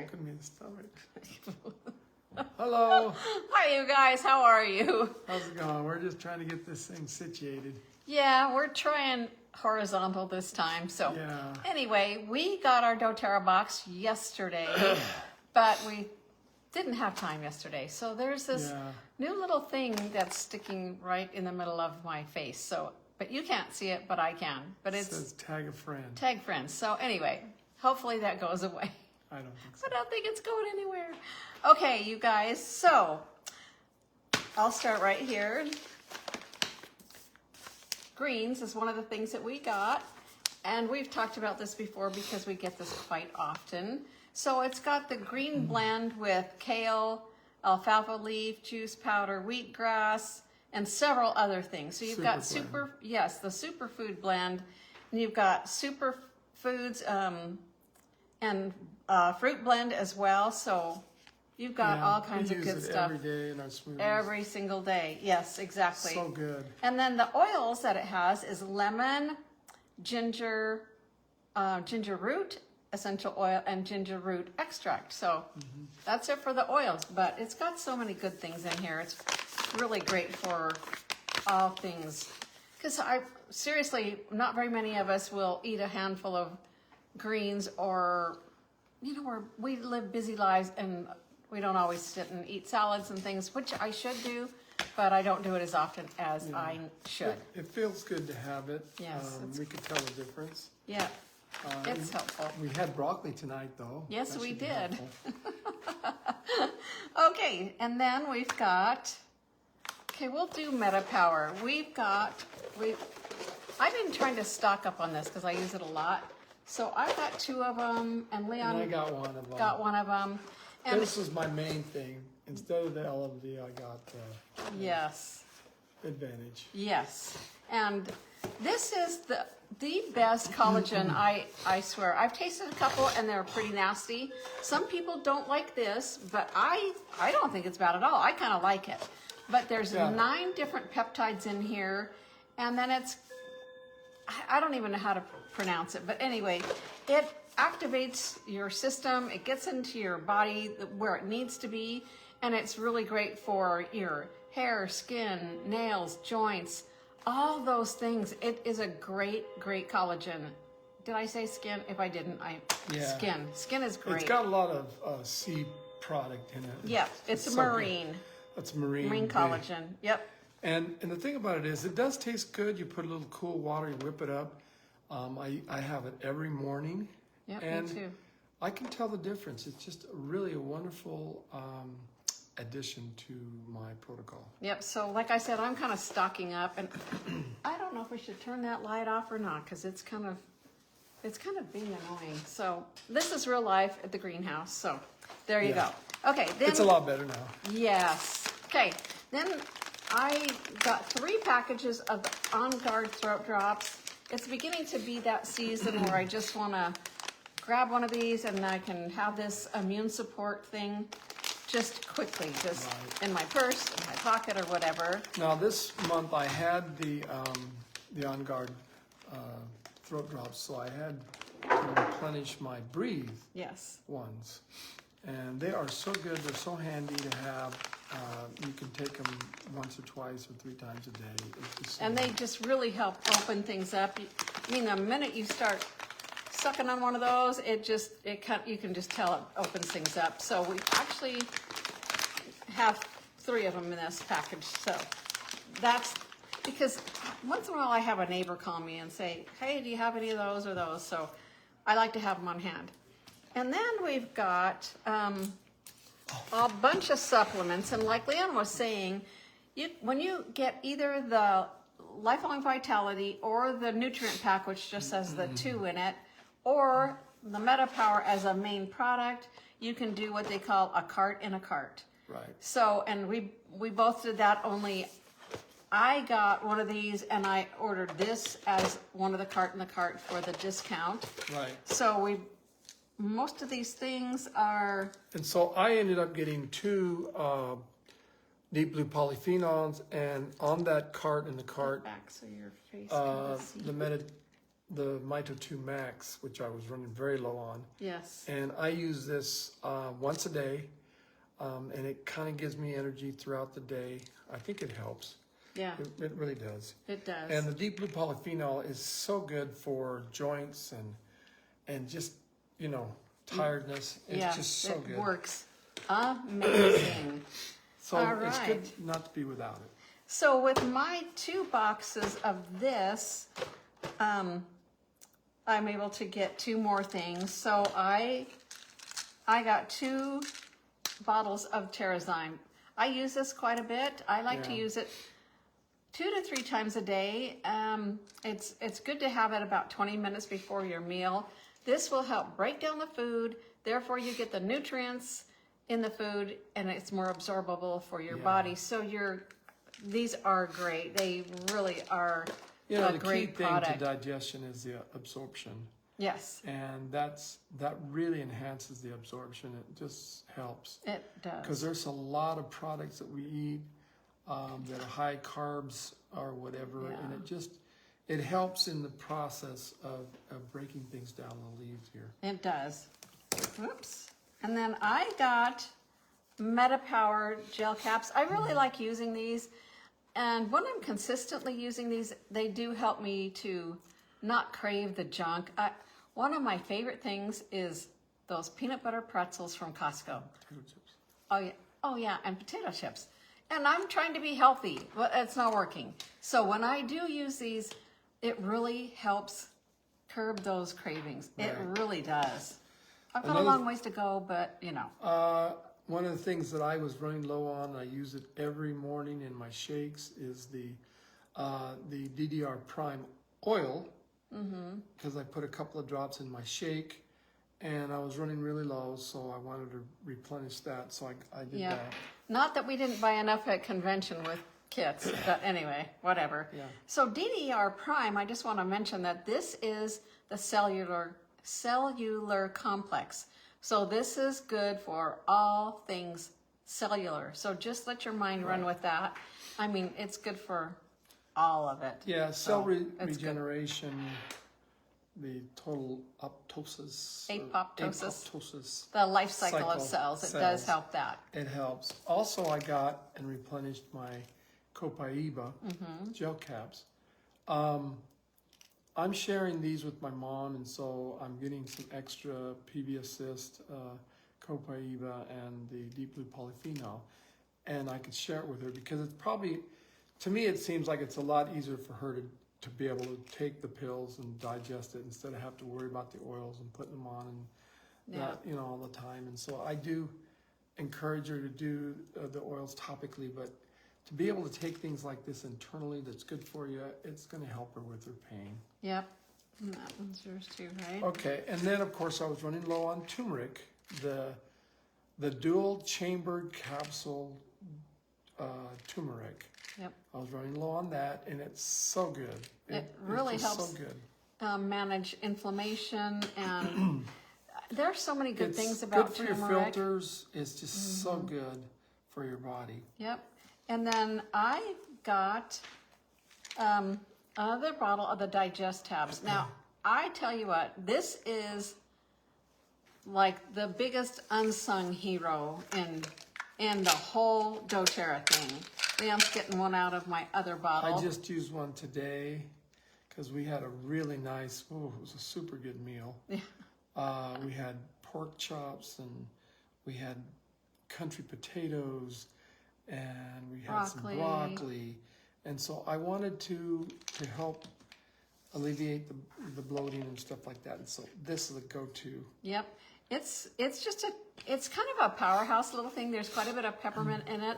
Sorry. Poking me in the stomach. Hello. Hi, you guys. How are you? How's it going? We're just trying to get this thing situated. Yeah, we're trying horizontal this time. So Yeah. anyway, we got our doTERRA box yesterday, but we didn't have time yesterday. So there's this new little thing that's sticking right in the middle of my face. So, but you can't see it, but I can. But it says tag a friend. Tag friends. So anyway, hopefully that goes away. I don't think so. I don't think it's going anywhere. Okay, you guys. So I'll start right here. Greens is one of the things that we got, and we've talked about this before because we get this quite often. So it's got the green blend with kale, alfalfa leaf, juice powder, wheatgrass, and several other things. So you've got the superfood blend, and you've got superfoods and fruit blend as well. So you've got all kinds of good stuff. Every day in our smoothies. Every single day. Yes, exactly. So good. And then the oils that it has is lemon, ginger, ginger root, essential oil, and ginger root extract. So that's it for the oils. But it's got so many good things in here. It's really great for all things. Because seriously, not very many of us will eat a handful of greens, or, you know, we live busy lives and we don't always sit and eat salads and things, which I should do, but I don't do it as often as I should. It feels good to have it. Yes. We can tell the difference. Yeah, it's helpful. We had broccoli tonight, though. Yes, That we should be did. helpful. Okay, and then we've got, we'll do Meta Power. I've been trying to stock up on this because I use it a lot. So I've got 2 of them, and Leon And I got one of them. got one of them. And This was my main thing. Instead of the LMD, I got the yes. Advantage. Yes, and this is the best collagen, I swear. I've tasted a couple and they're pretty nasty. Some people don't like this, but I don't think it's bad at all. I kind of like it. But there's 9 different peptides in here, and then I don't even know how to pronounce it, but anyway, it activates your system, it gets into your body where it needs to be, and it's really great for your hair, skin, nails, joints, all those things. It is a great collagen. Did I say skin? If I didn't, Skin is great. It's got a lot of sea product in it. Yeah, it's marine. That's marine Collagen. Yep. And the thing about it is, it does taste good. You put a little cool water, you whip it up. I have it every morning. Yep, and me too. I can tell the difference. It's just really a wonderful addition to my protocol. Yep, so like I said, I'm kind of stocking up, and I don't know if we should turn that light off or not, because it's kind of being annoying. So this is real life at the greenhouse, so there you go. Okay, then it's a lot better now. Yes. Okay, then I got 3 packages of the On Guard throat drops. It's beginning to be that season where I just want to grab one of these and I can have this immune support thing just quickly, in my purse, in my pocket, or whatever. Now this month I had the On Guard throat drops, so I had to replenish my Breathe ones. And they are so good, they're so handy to have. You can take them once or twice or 3 times a day. And they just really help open things up. I mean, the minute you start sucking on one of those, you can just tell it opens things up. So we actually have 3 of them in this package. So that's because once in a while I have a neighbor call me and say, hey, do you have any of those or those? So I like to have them on hand. And then we've got a bunch of supplements. And like Leon was saying, when you get either the Lifelong Vitality or the Nutrient Pack, which just has the 2 in it, or the Meta Power as a main product, you can do what they call a cart in a cart. Right. So, and we both did that, only I got one of these and I ordered this as one of the cart in the cart for the discount. Right. So most of these things are... And so I ended up getting 2 deep blue polyphenols, and on that cart in the cart, back so your face can see. Mito 2 Max, which I was running very low on. Yes. And I use this once a day, and it kind of gives me energy throughout the day. I think it helps. Yeah. It really does. It does. And the deep blue polyphenol is so good for joints and just, you know, tiredness. It's just so good. It works amazing. So it's good not to be without it. So with my 2 boxes of this, I'm able to get 2 more things. So I got 2 bottles of Terrazyme. I use this quite a bit. I like to use it 2 to 3 times a day. It's good to have it about 20 minutes before your meal. This will help break down the food. Therefore, you get the nutrients in the food, and it's more absorbable for your body. So these are great. They really are a great product. The key thing to digestion is the absorption. Yes. And that really enhances the absorption. It just helps. It does. Because there's a lot of products that we eat that are high carbs or whatever, and it helps in the process of breaking things down a little easier. It does. Whoops. And then I got MetaPower gel caps. I really like using these. And when I'm consistently using these, they do help me to not crave the junk. One of my favorite things is those peanut butter pretzels from Costco. Potato chips. Oh yeah. Oh yeah, and potato chips. And I'm trying to be healthy, but it's not working. So when I do use these, it really helps curb those cravings. Right. It really does. I've got a long ways to go, but you know. One of the things that I was running low on, I use it every morning in my shakes, is the DDR Prime Oil, because I put a couple of drops in my shake, and I was running really low, so I wanted to replenish that, so I did that. Not that we didn't buy enough at convention with kits, but anyway, whatever. Yeah. So DDR Prime, I just want to mention that this is the cellular complex. So this is good for all things cellular. So just let your mind run with that. I mean, it's good for all of it. Yeah, cell regeneration, the total apoptosis. Apoptosis. The life cycle of cells. It does help that. It helps. Also, I got and replenished my Copaiba gel caps. I'm sharing these with my mom, and so I'm getting some extra PB Assist, Copaiba, and the Deep Blue Polyphenol, and I could share it with her because it's probably, to me, it seems like it's a lot easier for her to be able to take the pills and digest it instead of have to worry about the oils and putting them on and that, you know, all the time. And so I do encourage her to do the oils topically, but to be able to take things like this internally that's good for you, it's going to help her with her pain. Yep. And that one's yours too, right? Okay. And then, of course, I was running low on turmeric, the dual chambered capsule turmeric. Yep. I was running low on that, and it's so good. It really helps so good. Manage inflammation, and there's so many good things about turmeric. Good for turmeric. your filters. It's just so good for your body. Yep. And then I got another bottle of the Digest Tabs. Now, I tell you what, this is like the biggest unsung hero in the whole doTERRA thing. Leon's getting one out of my other bottle. I just used one today because we had a really nice, it was a super good meal. Yeah. We had pork chops, and we had country potatoes, and we had some broccoli. And so I wanted to help alleviate the bloating and stuff like that. And so this is a go-to. Yep. It's kind of a powerhouse little thing. There's quite a bit of peppermint in it.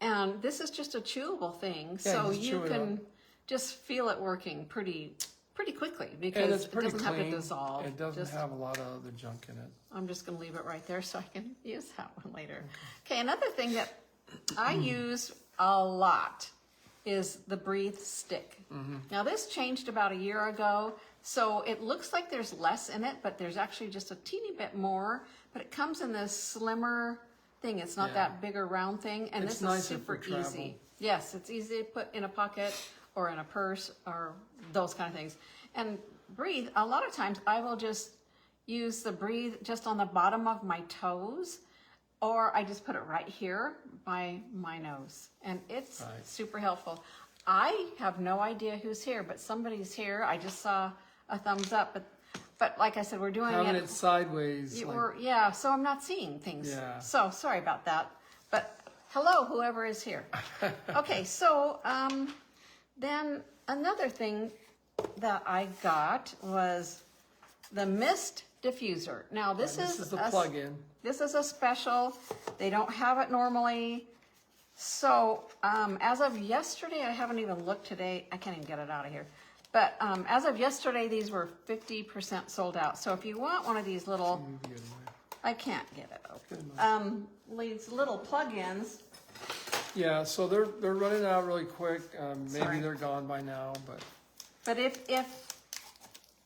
And this is just a chewable thing. Yeah, so you can just feel it working pretty quickly because it doesn't have to dissolve. It doesn't have a lot of other junk in it. I'm just going to leave it right there so I can use that one later. Okay, another thing that I use a lot is the Breathe Stick. Now this changed about a year ago, so it looks like there's less in it, but there's actually just a teeny bit more. But it comes in this slimmer thing. It's not that bigger round thing, and this is super easy. Yes, it's easy to put in a pocket or in a purse or those kind of things. And breathe, a lot of times I will just use the breathe just on the bottom of my toes, or I just put it right here by my nose, and it's super helpful. I have no idea who's here, but somebody's here. I just saw a thumbs up, but like I said, we're doing having it sideways. Yeah, so I'm not seeing things. Yeah. So sorry about that. But hello, whoever is here. Okay, so then another thing that I got was the Mist Diffuser. Now this is the plug-in. This is a special. They don't have it normally. So as of yesterday, I haven't even looked today. I can't even get it out of here. But as of yesterday, these were 50% sold out. So if you want one of these little, I can't get it open. These little plug-ins. Yeah, so they're running out really quick. Maybe they're gone by now, but. But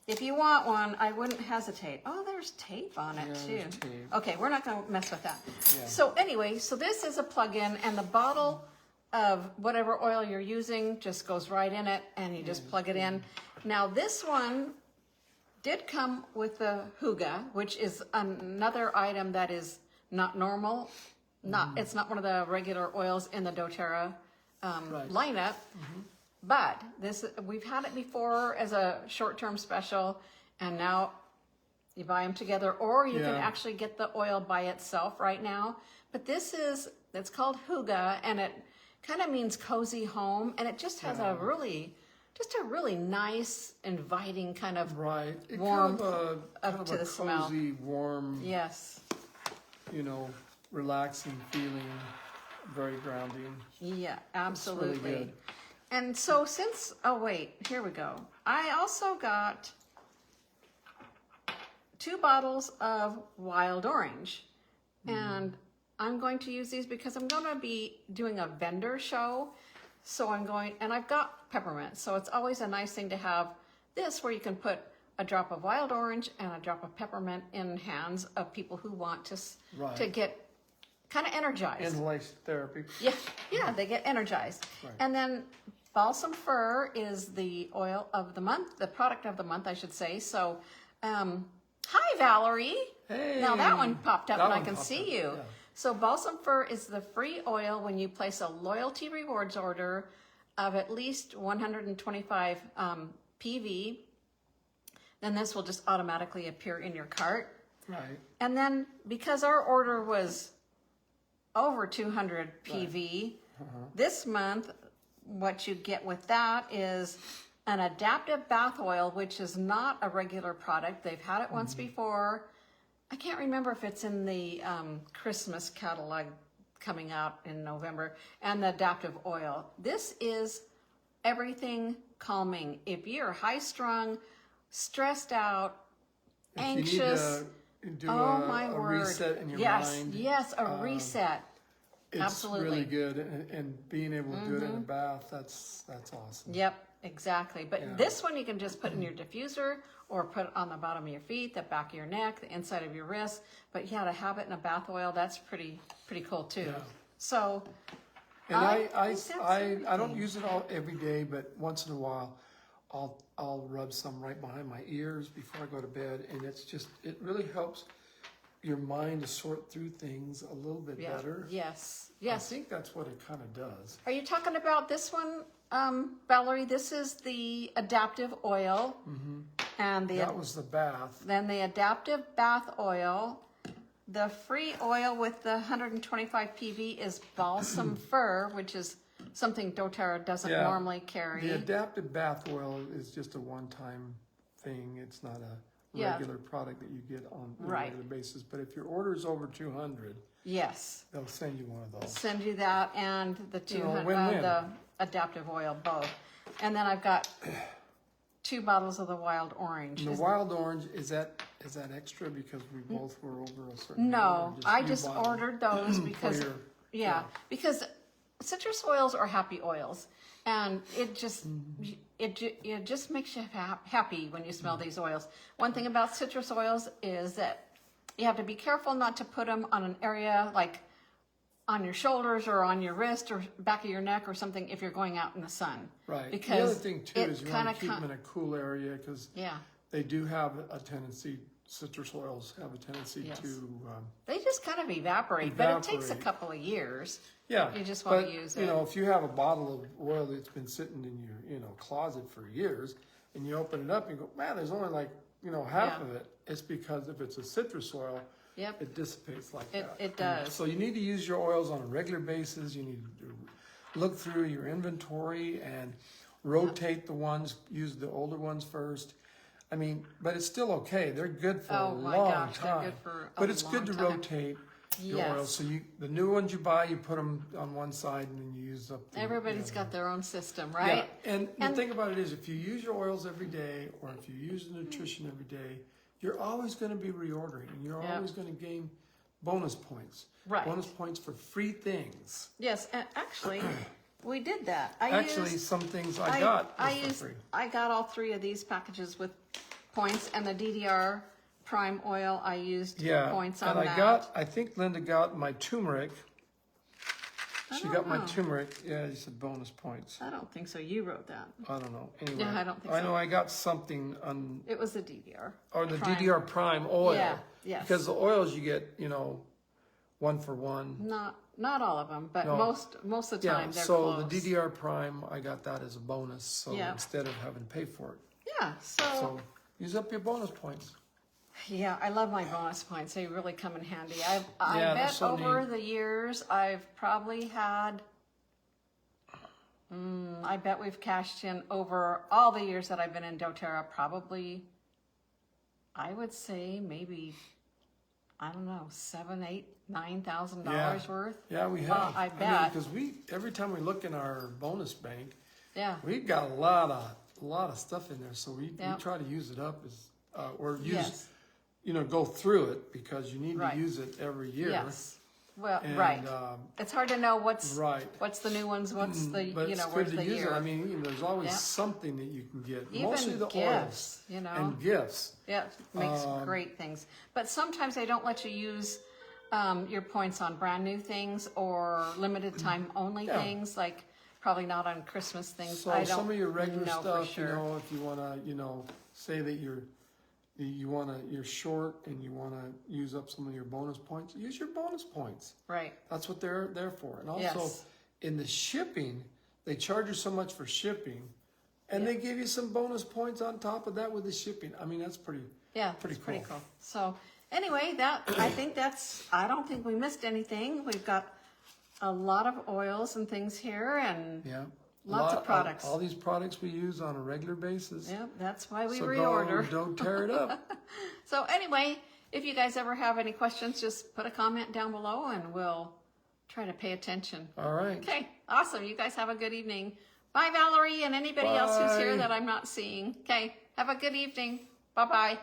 if you want one, I wouldn't hesitate. Oh, there's tape on it too. Tape. Okay, we're not going to mess with that. Yeah. So anyway, so this is a plug-in, and the bottle of whatever oil you're using just goes right in it, and you just plug it in. Now this one did come with the Huga, which is another item that is not normal. It's not one of the regular oils in the doTERRA lineup. But we've had it before as a short-term special, and now you buy them together, or you can actually get the oil by itself right now. But it's called Huga, and it kind of means cozy home, and it just has a really nice, inviting kind of warmth up to the smell. Cozy, warm. Yes. Relaxing feeling, very grounding. Yeah, absolutely. It's really good. And so here we go. I also got 2 bottles of wild orange. And I'm going to use these because I'm going to be doing a vendor show. So and I've got peppermint. So it's always a nice thing to have this where you can put a drop of wild orange and a drop of peppermint in hands of people who want to get kind of energized. Inhalation therapy. Yeah, they get energized. Right. And then balsam fir is the oil of the month, the product of the month, I should say. So, hi, Valerie. Hey. Now that one popped up and I can see you. Yeah. So balsam fir is the free oil when you place a loyalty rewards order of at least 125 PV. Then this will just automatically appear in your cart. Right. And then because our order was over 200 PV, this month, what you get with that is an adaptive bath oil, which is not a regular product. They've had it once before. I can't remember if it's in the Christmas catalog coming out in November, and the adaptive oil. This is everything calming. If you're high-strung, stressed out, anxious, my word. Reset in your mind. Yes, a reset. It's Absolutely. really good, and being able to do it in a bath, that's awesome. Yep, exactly. But this one you can just put in your diffuser or put it on the bottom of your feet, the back of your neck, the inside of your wrist. But to have it in a bath oil, that's pretty cool too. Yeah. So, and I don't use it every day, but once in a while, I'll rub some right behind my ears before I go to bed, and it really helps your mind to sort through things a little bit better. Yes. I think that's what it kind of does. Are you talking about this one, Valerie? This is the adaptive oil. And that was the bath. Then the adaptive bath oil. The free oil with the 125 PV is balsam fir, which is something doTERRA doesn't normally carry. The adaptive bath oil is just a one-time thing. It's not a regular product that you get on a regular basis. But if your order is over 200, they'll send you one of those. Send you that and the 200, the adaptive oil, both. And then I've got 2 bottles of the wild orange. And the wild orange, is that extra because we both were over a certain No, I just ordered those because because citrus oils are happy oils, and it just makes you happy when you smell these oils. One thing about citrus oils is that you have to be careful not to put them on an area like on your shoulders or on your wrist or back of your neck or something if you're going out in the sun. Right. Because the other thing too is you want to keep them in a cool area because they do have a tendency, citrus oils have a tendency to... they just kind of evaporate, but it takes a couple of years. Yeah. You just want to use it. You know, if you have a bottle of oil that's been sitting in your, closet for years, and you open it up and you go, man, there's only like, half of it. It's because if it's a citrus oil, it dissipates like that. It does. So you need to use your oils on a regular basis. You need to look through your inventory and rotate the ones, use the older ones first. I mean, but it's still okay. They're good for a long time. They're good for but it's good to rotate your oils. So the new ones you buy, you put them on one side and then you use up the Everybody's got their own system, right? Yeah. And the thing about it is, if you use your oils every day, or if you use the nutrition every day, you're always going to be reordering, and you're always going to gain bonus points. Right. Bonus points for free things. Yes, and actually, we did that. Some things I got for free. I got all 3 of these packages with points, and the DDR Prime Oil, I used points on that. I think Linda got my turmeric. She got my turmeric. Yeah, you said bonus points. I don't think so. You wrote that. I don't know. Anyway, yeah, I don't think so. I know I got something on... It was the DDR. Or the Prime. DDR Prime Oil. Yeah, yes. Because the oils you get, 1 for 1. Not all of them, but most of the time they're so close. the DDR Prime, I got that as a bonus. So instead of having to pay for it. Yeah, so use up your bonus points. Yeah, I love my bonus points. They really come in handy. I bet over the years I've probably had, I bet we've cashed in over all the years that I've been in doTERRA, probably, I would say maybe, I don't know, $7,000, $8,000, $9,000 worth. Yeah, we have. I bet. Because every time we look in our bonus bank, we've got a lot of stuff in there. So we try to use it up or use go through it, because you need to use it every year. Yes. Well, it's hard to know what's the new ones, what's the, but it's where's good the to use year. it. I mean, there's always something that you can get. Even mostly the gifts, oils and gifts. Yeah, makes great things. But sometimes they don't let you use your points on brand new things or limited time only things, like probably not on Christmas things. So I don't some of your regular know stuff, for sure. if you want to, say that you're short and you want to use up some of your bonus points, use your bonus points. Right. That's what they're there for. And also in the shipping, they charge you so much for shipping, and they give you some bonus points on top of that with the shipping. I mean, that's pretty cool. So anyway, I don't think we missed anything. We've got a lot of oils and things here, and lots of products. All these products we use on a regular basis. Yeah, that's why we so reorder. Don't tear it up. So anyway, if you guys ever have any questions, just put a comment down below and we'll try to pay attention. All right. Okay, awesome. You guys have a good evening. Bye, Valerie, and anybody else who's here that I'm not seeing. Okay, have a good evening. Bye-bye.